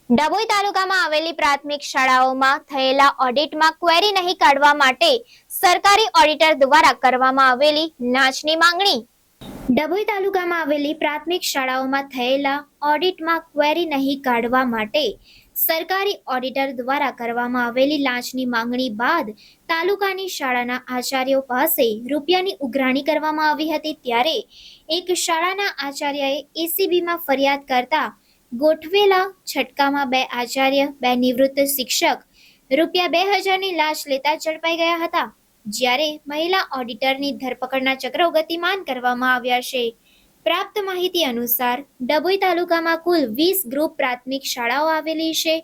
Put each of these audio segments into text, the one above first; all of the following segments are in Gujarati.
ડભોઈ તાલુકામાં આવેલી પ્રાથમિક શાળાઓમાં થયેલા ઓડિટમાં ક્વેરી નહીં કાઢવા માટે સરકારી ઓડિટર દ્વારા કરવામાં આવેલી લાંચની માંગણી. ડભોઈ તાલુકામાં આવેલી પ્રાથમિક શાળાઓમાં થયેલા ઓડિટમાં ક્વેરી નહીં કાઢવા માટે સરકારી ઓડિટર દ્વારા કરવામાં આવેલી લાંચની માંગણી બાદ તાલુકાની શાળાના આચાર્યો પાસે રૂપિયાની ઉઘરાણી કરવામાં આવી હતી. ત્યારે એક શાળાના આચાર્યએ એસીબીમાં ફરિયાદ કરતા ગોઠવેલા છટકામાં 2 આચાર્ય 2 નિવૃત્ત શિક્ષક ₹2000ની લાંચ લેતા ઝડપાઈ ગયા હતા. જ્યારે મહિલા ઓડિટરની ધરપકડના ચક્રો ગતિમાન કરવામાં આવ્યા છે. પ્રાપ્ત માહિતી અનુસાર ડભોઈ તાલુકામાં કુલ 20 ગ્રુપ પ્રાથમિક શાળાઓ આવેલી છે.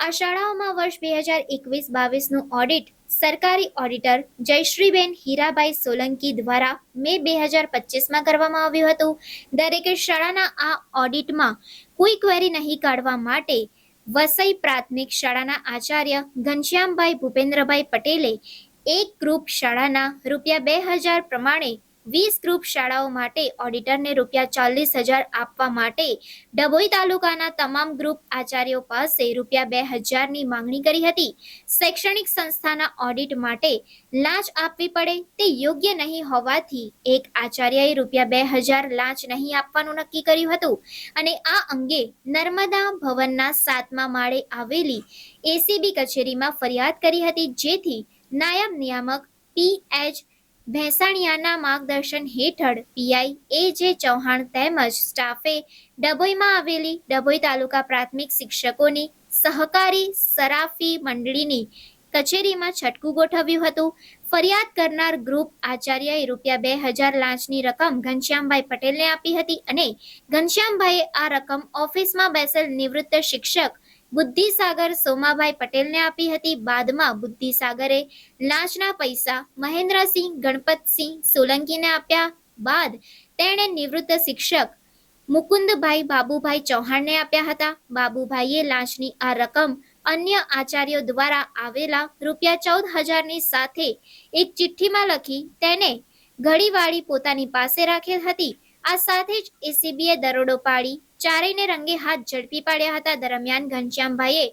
આ શાળાઓમાં વર્ષ 2021-22નું ઓડિટ સરકારી ઓડિટર જયશ્રીબેન હીરાભાઈ સોલંકી દ્વારા મે 2025માં કરવામાં આવ્યું હતું. દરેક શાળાના આ ઓડિટમાં કોઈ ક્વેરી નહીં કાઢવા માટે વસઈ પ્રાથમિક શાળાના આચાર્ય ઘનશ્યામભાઈ ભૂપેન્દ્રભાઈ પટેલે એક ગ્રુપ શાળાના ₹2000 પ્રમાણે 20 ગ્રુપ શાળાઓ માટે ઓડિટરને ₹40,000 આપવા માટે ડભોઈ તાલુકાના તમામ ગ્રુપ આચાર્યો પાસે ₹2000ની માંગણી કરી હતી. શૈક્ષણિક સંસ્થાના ઓડિટ માટે લાંચ આપવી પડે તે યોગ્ય નહીં હોવાથી એક આચાર્યએ ₹2000 લાંચ નહીં આપવાનું નક્કી કર્યું હતું અને આ અંગે નર્મદા ભવનના 7મા માળે આવેલી એસીબી કચેરીમાં ફરિયાદ કરી હતી. જેથી નાયબ નિયામક PH ભેંસાણિયાના માર્ગદર્શન હેઠળ પીઆઈ AJ ચૌહાણ તેમજ સ્ટાફે ડભોઈમાં આવેલી ડભોઈ તાલુકા પ્રાથમિક શિક્ષકોની સહકારી સરાફી મંડળીની કચેરીમાં છટકું ગોઠવ્યું હતું. ફરિયાદ કરનાર ગ્રુપ આચાર્યએ ₹2000 લાંચની રકમ ઘનશ્યામભાઈ પટેલને આપી હતી અને ઘનશ્યામભાઈએ આ રકમ ઓફિસમાં બેસેલ નિવૃત્ત શિક્ષક બુદ્ધિસાગર સોમાભાઈ પટેલને આપી હતી. બાદમાં બુદ્ધિસાગરે લાંચના પૈસા મહેન્દ્રસિંહ ગણપતસિંહ સોલંકીને આપ્યા બાદ તેણે નિવૃત્ત શિક્ષક મુકુંદભાઈ બાબુભાઈ ચૌહાણને આપ્યા હતા. બાબુભાઈએ લાંચની આ રકમ અન્ય આચાર્યો દ્વારા આવેલા ₹14,000ની સાથે એક ચિઠ્ઠીમાં લખી તેને ઘડીવાળી પોતાની પાસે રાખેલ હતી. આ સાથે જ એસીબીએ દરોડો પાડી ચારેયને રંગે હાથ ઝડપી પાડ્યા હતા. દરમિયાન ઘનશ્યામભાઈએ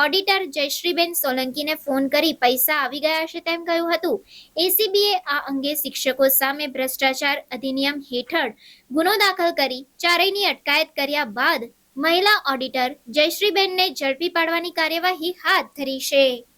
ઓડિટર જયશ્રીબેન સોલંકીને ફોન કરી પૈસા આવી ગયા છે તેમ કહ્યું હતું. એસીબીએ આ અંગે શિક્ષકો સામે ભ્રષ્ટાચાર અધિનિયમ હેઠળ ગુનો દાખલ કરી ચારેયની અટકાયત કર્યા બાદ મહિલા ઓડિટર જયશ્રીબેનને ઝડપી પાડવાની કાર્યવાહી હાથ ધરી છે.